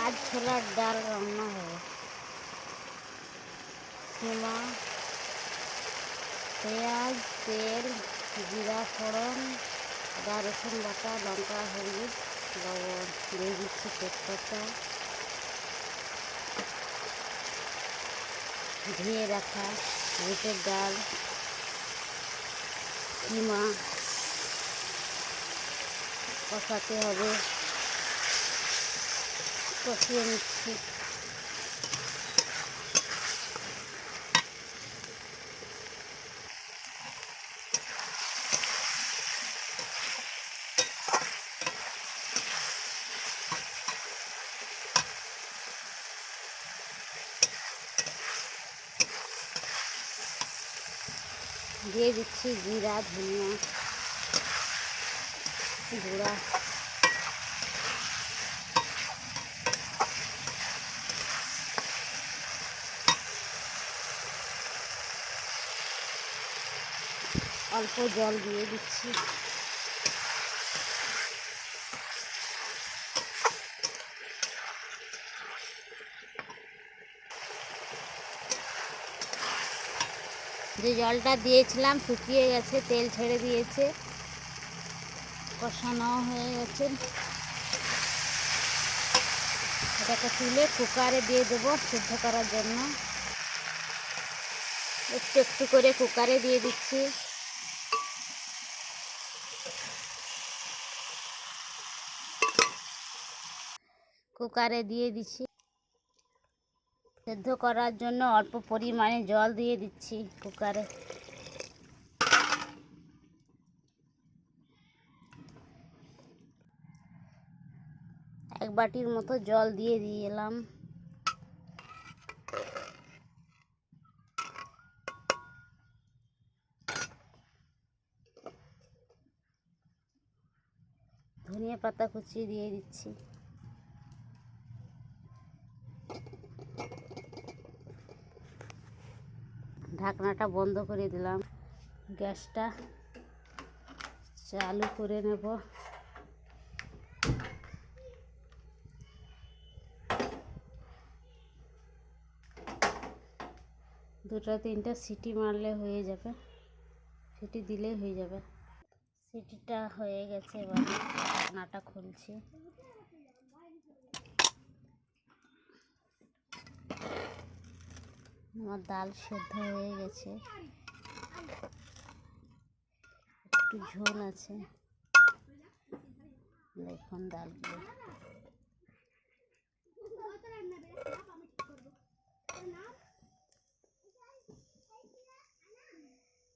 আজ ছোলার ডাল রান্না হবে। কিমা, পেঁয়াজ, তেল, জিরা ফোড়ন, আদা রসুন বাটা, লঙ্কা হলুদ, লবণ দিয়ে দিচ্ছি, তেজপাতা, ধুয়ে রাখা বুটের ডাল, কিমা কষাতে হবে, কষিয়ে নিচ্ছি। দিয়ে দিচ্ছি জিরা ধনিয়া গুঁড়া, অল্প জল দিয়ে দিচ্ছি। যে জলটা দিয়েছিলাম শুকিয়ে গেছে, তেল ছেড়ে দিয়েছে, কষানো হয়ে গেছে। এটাকে তুলে কুকারে দিয়ে দেবো সিদ্ধ করার জন্য। একটু একটু করে কুকারে দিয়ে দিচ্ছি। কুকারে দিয়ে দিচ্ছি। সিদ্ধ করার জন্য অল্প পরিমাণে জল দিয়ে দিচ্ছি কুকারে। এক বাটির মতো জল দিয়ে দিলাম। ধনিয়া পাতা কুচি দিয়ে দিচ্ছি। ঢাকনাটা বন্ধ করে দিলাম। গ্যাসটা চালু করে নেব। দুটো তিনটা সিটি মারলে হয়ে যাবে, সিটি দিলেই হয়ে যাবে। সিটিটা হয়ে গেছে, এবার ঢাকনাটা খুলছি। আমার ডাল সেদ্ধ হয়ে গেছে, একটু ঝোল আছে, দেখুন ডালগুলো।